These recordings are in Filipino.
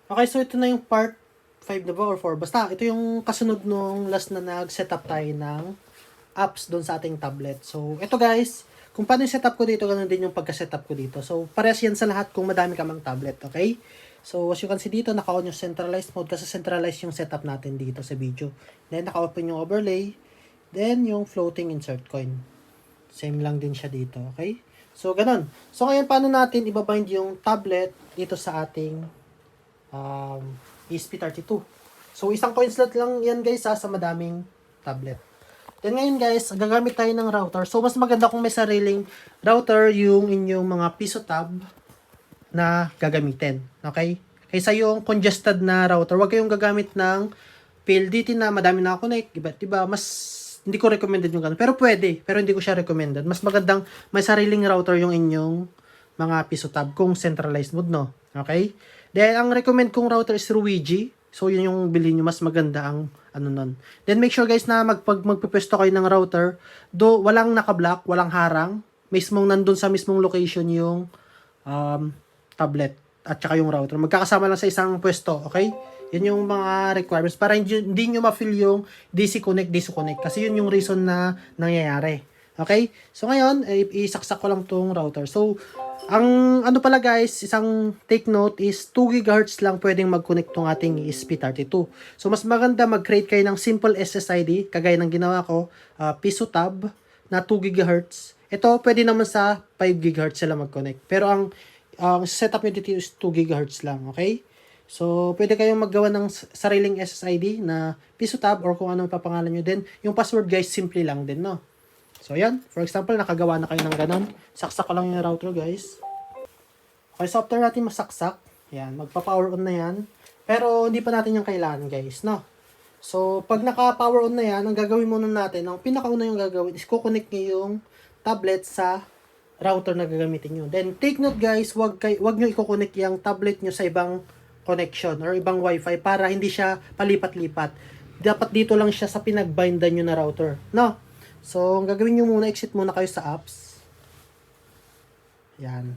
Okay, so ito na yung part 5 na ba or 4? Basta, ito yung kasunod nung last na nag-setup tayo ng apps doon sa ating tablet. So, ito guys, kung paano yung setup ko dito, ganun din yung pagka-setup ko dito. So, parehas yan sa lahat kung madami ka mang tablet, okay? So, as you can see dito, naka-on yung centralized mode kasi centralized yung setup natin dito sa video. Then, naka-open yung overlay. Then, yung floating insert coin. Same lang din siya dito, okay? So, ganun. So, ngayon, paano natin ibabind yung tablet dito sa ating ESP32. So, isang coin slot lang yan guys sa madaming tablet. Then ngayon guys, gagamit tayo ng router. So, mas maganda kung may sariling router yung inyong mga piso tab na gagamitin. Okay? Kaysa yung congested na router, huwag kayong gagamit ng PLDT na madami na connect. Diba? Mas hindi ko recommended yung ganun. Pero pwede. Pero hindi ko siya recommended. Mas magandang may sariling router yung inyong mga piso tab kung centralized mode, no? Okay? Then, ang recommend kong router is Ruigi. So, yun yung bilhin nyo. Mas maganda ang ano nun. Then, make sure guys na magpipwesto kayo ng router. Walang nakablock, walang harang. Mismong nandun sa mismong location yung tablet at saka yung router. Magkakasama lang sa isang pwesto, okay? Yun yung mga requirements para hindi nyo ma-feel yung DC connect. Kasi yun yung reason na nangyayari. Okay? So, ngayon, isaksak ko lang tong router. So, ang ano pala guys, isang take note is 2 GHz lang pwedeng mag-connect tong ating ESP32. So, mas maganda mag-create kayo ng simple SSID, kagaya ng ginawa ko, piso tab na 2 GHz. Ito, pwede naman sa 5 GHz sila mag-connect. Pero ang setup nyo dito is 2 GHz lang, okay? So, pwede kayong maggawa ng sariling SSID na piso tab or kung anong papangalan nyo din. Yung password guys, simple lang din, no? So, yan. For example, nakagawa na kayo ng ganon. Saksak ko lang yung router, guys. Okay, so after natin masaksak, yan, magpa-power on na yan. Pero, hindi pa natin yung kailangan, guys, no? So, pag naka-power on na yan, ang gagawin muna natin, ang pinakauna yung gagawin is kukonect nyo yung tablet sa router na gagamitin nyo. Then, take note, guys, wag nyo i-connect yung tablet nyo sa ibang connection or ibang wifi para hindi siya palipat-lipat. Dapat dito lang siya sa pinagbindan nyo na router, no? So, ang gagawin nyo muna, exit muna kayo sa apps. Yan.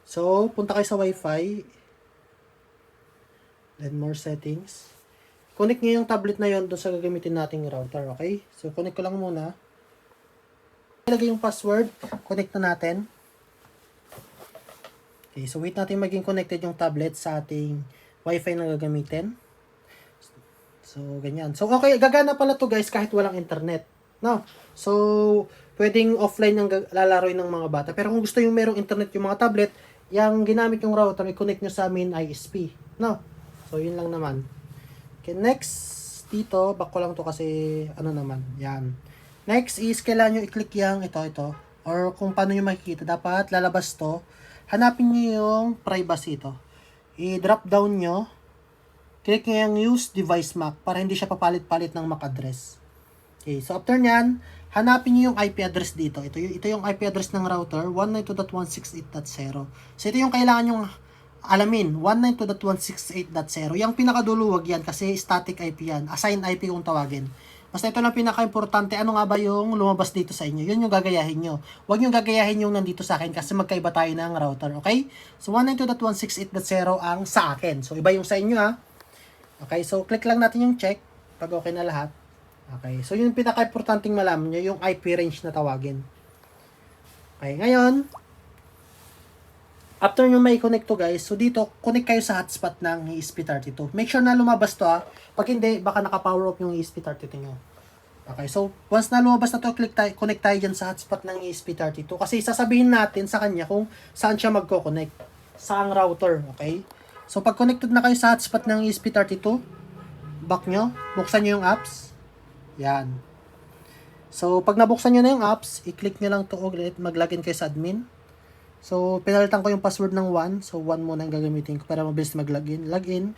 So, punta kayo sa Wi-Fi. Then, more settings. Connect nyo yung tablet na yon doon sa gagamitin nating router, okay? So, connect ko lang muna. Ilagay yung password. Connect na natin. Okay, so wait natin maging connected yung tablet sa ating Wi-Fi na gagamitin. So, ganyan. So, okay, gagana pala to guys kahit walang internet. No? So, pwedeng offline yung lalaroin ng mga bata. Pero kung gusto yung merong internet yung mga tablet, yung ginamit yung router, i-connect nyo sa main ISP. No? So, yun lang naman. Okay, next, dito, back ko lang to kasi, ano naman, yan. Next is, kailangan nyo i-click yung ito. Or kung paano nyo makikita, dapat lalabas to. Hanapin nyo yung privacy ito. I-drop down nyo. Click nyo yung use device MAC para hindi siya papalit-palit ng MAC address. Okay, so after nyan, hanapin nyo yung IP address dito. Ito yung IP address ng router, 192.168.0. So ito yung kailangan nyong alamin, 192.168.0. Yung pinakaduluwag yan kasi static IP yan. Assign IP kung tawagin. Basta ito lang pinaka-importante, ano nga ba yung lumabas dito sa inyo? Yun yung gagayahin nyo. Huwag nyo gagayahin yung nandito sa akin kasi magkaiba tayo ng router, okay? So 192.168.0 ang sa akin. So iba yung sa inyo ha. Okay, so click lang natin yung check pag okay na lahat. Okay, so yung pinaka-importanting malaman nyo, yung IP range na tawagin. Okay, ngayon, after nyo may connect to guys, so dito, connect kayo sa hotspot ng ESP32. Make sure na lumabas to ha. Pag hindi, baka naka-power off yung ESP32 nyo. Okay, so once na lumabas na to, connect tayo dyan sa hotspot ng ESP32. Kasi sasabihin natin sa kanya kung saan siya magko-connect. Saang router, okay? So pag connected na kayo sa hotspot ng ESP32, back nyo, buksan nyo yung apps. Yan. So, pag nabuksan nyo na yung apps, i-click nyo lang to ulit, mag-login kayo sa admin. So, pinalitan ko yung password ng 1. So, 1 muna ang gagamitin ko para mabilis mag-login. Login.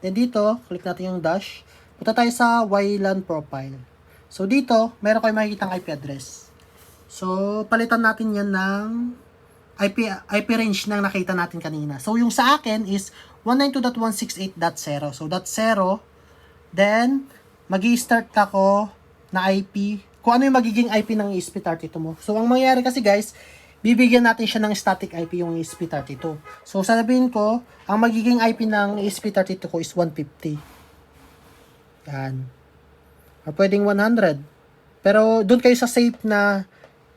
Then dito, click natin yung dash. Punta tayo sa WLAN profile. So, dito, meron kayo makikita IP address. So, palitan natin yan ng IP range na nakita natin kanina. So, yung sa akin is 192.168.0. So, .0. Then, mag-i-start ako na IP. Kung ano yung magiging IP ng ESP32 mo. So, ang mangyayari kasi guys, bibigyan natin siya ng static IP yung ESP32. So, sasabihin ko, ang magiging IP ng ESP32 ko is 150. Yan. Or pwedeng 100. Pero, doon kayo sa safe na,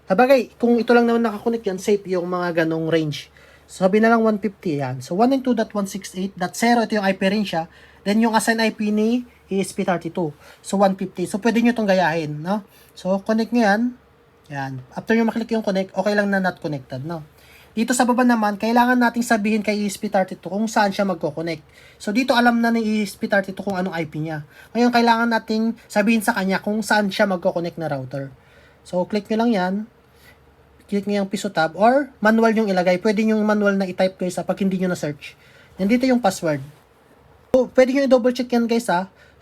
sabagay, kung ito lang naman nakakonect yan, safe yung mga ganong range. So, sabi na lang 150 yan. So, 192.168.0, ito yung IP range siya. Then, yung assign IP ni ESP32. So, 150. So, pwede nyo itong gayahin, no? So, connect nyo yan. Yan. After nyo maklik yung connect, okay lang na not connected, no? Dito sa baba naman, kailangan nating sabihin kay ESP32 kung saan siya magko-connect. So, dito alam na ni ESP32 kung anong IP niya. Ngayon, kailangan nating sabihin sa kanya kung saan siya magko-connect na router. So, click nyo lang yan. Click nyo yung piso tab or manual yung ilagay. Pwede yung manual na i-type guys pag hindi nyo na-search. Nandito yung password. So, pwede nyo i-double check yan guys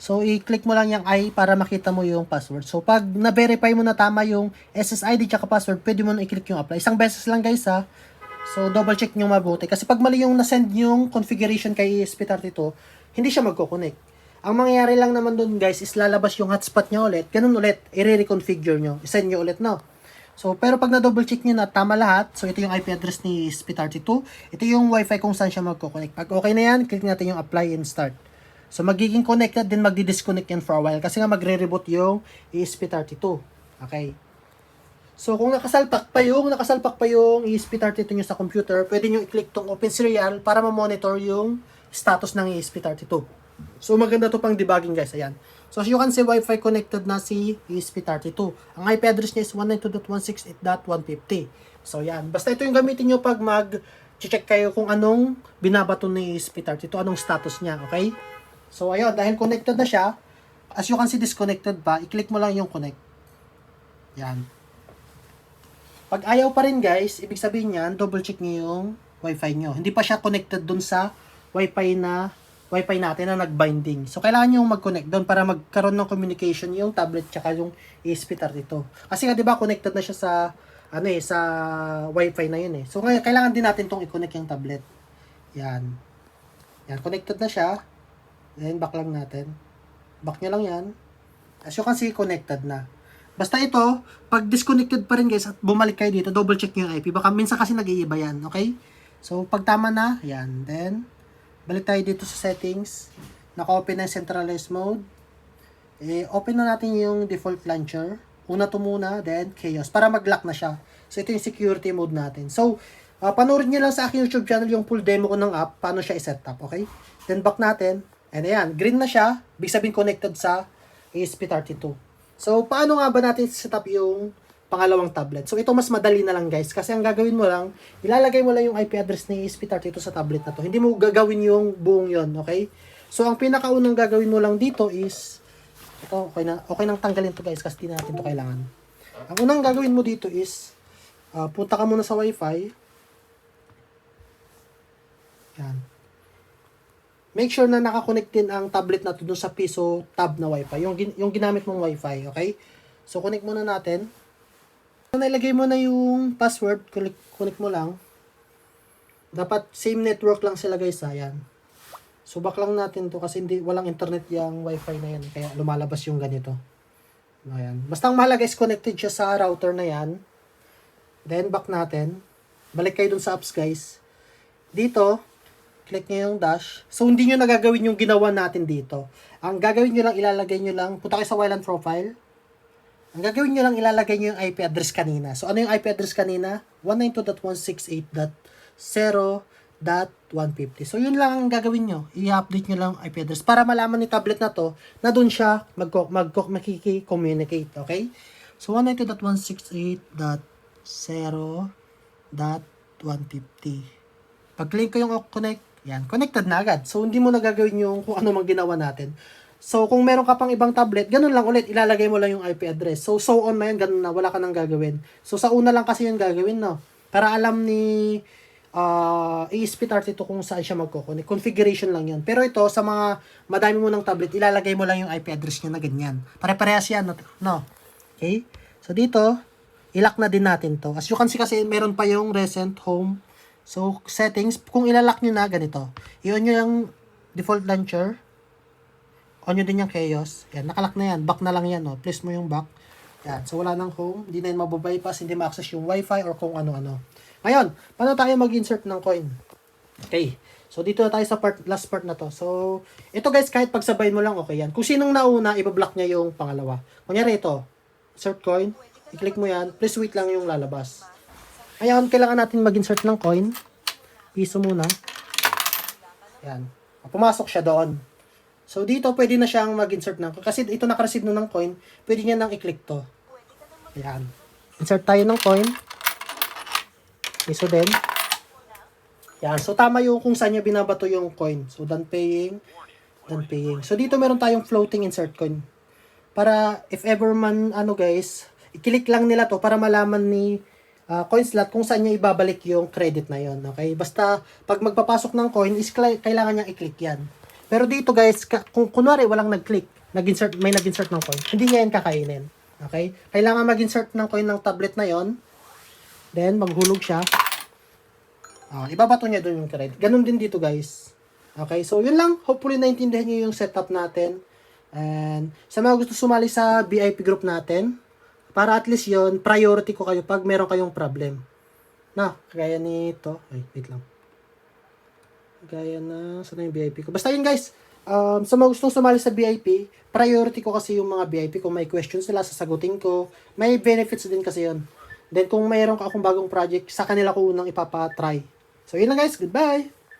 So, i-click mo lang yung I para makita mo yung password. So, pag na-verify mo na tama yung SSID tsaka password, pwede mo na i-click yung apply. Isang beses lang guys So, double check nyo mabuti. Kasi pag mali yung na-send yung configuration kay ESP32, hindi siya magko-connect. Ang mangyayari lang naman dun guys is lalabas yung hotspot niya ulit. Ganun ulit, i-reconfigure nyo. I-send nyo ulit, no? So, pero pag na-double check nyo na tama lahat, so ito yung IP address ni ESP32, ito yung Wi-Fi kung saan siya magko-connect. Pag okay na yan, click natin yung apply and start. So, magiging connected din, magdi-disconnect yan for a while kasi nga magre-reboot yung ESP32. Okay. So, kung nakasalpak pa yung ESP32 nyo sa computer, pwede nyo i-click tong open serial para ma-monitor yung status ng ESP32. So, maganda to pang debugging guys. Ayan. So, as you can see, Wi-Fi connected na si ESP32. Ang IP address niya is 192.168.150. So, yan. Basta ito yung gamitin nyo pag mag-check kayo kung anong binabato ni ESP32, anong status niya. Okay? So, ayun, dahil connected na siya, as you can see, disconnected pa, i-click mo lang yung connect. Yan. Pag ayaw pa rin guys, ibig sabihin yan, double check nyo yung Wi-Fi nyo. Hindi pa siya connected dun sa Wi-Fi natin na nag-binding. So, kailangan nyo mag-connect doon para magkaroon ng communication yung tablet tsaka yung ESP32. Kasi nga, di ba, connected na siya sa, sa Wi-Fi na yun . So, ngayon, kailangan din natin tong i-connect yung tablet. Yan. Yan, connected na siya. Then, back lang natin. Back nyo lang yan. As you can see, connected na. Basta ito, pag disconnected pa rin guys, at bumalik kayo dito, double check nyo yung IP. Baka minsan kasi nag-iiba yan, okay? So, pag tama na, yan. Then, balik tayo dito sa settings. Naka-open na yung centralized mode. Open na natin yung default launcher. Una to muna, then chaos. Para mag-lock na siya. So, ito yung security mode natin. So, panoorin nyo lang sa aking YouTube channel yung full demo ko ng app, paano siya i-set up, okay? Then, back natin. And ayan, green na siya. Ibig sabihin connected sa ESP32. So, paano nga ba natin set up yung pangalawang tablet? So, ito mas madali na lang guys. Kasi ang gagawin mo lang, ilalagay mo lang yung IP address ng ESP32 sa tablet na to. Hindi mo gagawin yung buong yon, okay? So, ang pinakaunang gagawin mo lang dito is, ito, okay nang tanggalin to guys kasi di natin to kailangan. Ang unang gagawin mo dito is, punta ka muna sa Wi-Fi. Yan. Make sure na nakakonect din ang tablet na to dun sa piso tab na Wi-Fi. Yung ginamit mong Wi-Fi, okay? So, connect muna natin. So, nailagay mo na yung password. Connect mo lang. Dapat same network lang sila guys, ayan. So, back lang natin to kasi walang internet yung Wi-Fi na yan. Kaya lumalabas yung ganito. Ayan. Basta ang mahalaga is connected siya sa router na yan. Then, back natin. Balik kayo dun sa apps guys. Dito, click nyo yung dash. So, hindi nyo nagagawin yung ginawa natin dito. Ang gagawin nyo lang, ilalagay nyo lang, punta kayo sa Wyland profile. Ang gagawin nyo lang, ilalagay nyo yung IP address kanina. So, ano yung IP address kanina? 192.168.0.150. So, yun lang ang gagawin nyo. I-update nyo lang IP address para malaman ni tablet na to na dun siya makiki-communicate. Okay? So, 192.168.0.150. Pag-click ko yung connect, yan, connected na agad. So, hindi mo na gagawin yung kung ano mang ginawa natin. So, kung meron ka pang ibang tablet, ganun lang ulit, ilalagay mo lang yung IP address. So on na yun, ganun na, wala ka nang gagawin. So, sa una lang kasi yung gagawin, no? Para alam ni ESP32 kung saan siya magkoconnect. Configuration lang yun. Pero ito, sa mga madami mo ng tablet, ilalagay mo lang yung IP address niya na ganyan. Pare-parehas yan, no? Okay? So, dito, ilock na din natin to. As you can see kasi, meron pa yung recent home. So, settings, kung ilalock nyo na, ganito. I-on nyo yung default launcher. On nyo din yung chaos. Yan, nakalock na yan. Back na lang yan, no? Please mo yung back. Yan, so wala nang home. Hindi na yun mababypass, hindi ma-access yung wifi or kung ano-ano. Ngayon, paano tayo mag-insert ng coin? Okay. So, dito na tayo sa last part na to. So, ito guys, kahit pagsabay mo lang, okay yan. Kung sinong nauna, ibablock niya yung pangalawa. Kunyari ito, insert coin, i-click mo yan, please wait lang yung lalabas. Ngayon, kailangan natin mag-insert ng coin. Piso muna. Yan. Pumasok siya doon. So, dito, pwede na siyang mag-insert ng coin. Kasi ito naka-receive na ng coin, pwede niya nang i-click to. Yan. Insert tayo ng coin. Piso din. Yan. So, tama yung kung saan niya binabato yung coin. So, done paying. Done paying. So, dito meron tayong floating insert coin. Para, if ever man, guys, i-click lang nila to para malaman ni CoinSlot kung saan niya ibabalik yung credit na yon. Okay? Basta, pag magpapasok ng coin, is kailangan niyang i-click yan. Pero dito, guys, kung kunwari walang nag-click, may nag-insert ng coin, hindi niya yan kakainin. Okay? Kailangan mag-insert ng coin ng tablet na yon. Then, maghulog siya. Ibabato niya doon yung credit. Ganun din dito, guys. Okay, so yun lang. Hopefully, naintindihan niyo yung setup natin. And sa mga gusto sumali sa VIP group natin, para at least yon priority ko kayo pag meron kayong problem. Na, kagaya nito. Ay, wait lang. Kagaya na, saan yung VIP ko? Basta yun, guys. Sa mga gustong sumali sa VIP, priority ko kasi yung mga VIP. Kung may questions sila, sasagutin ko. May benefits din kasi yun. Then, kung mayroon ka akong bagong project, sa kanila ko unang ipapatry. So, yun lang guys. Goodbye!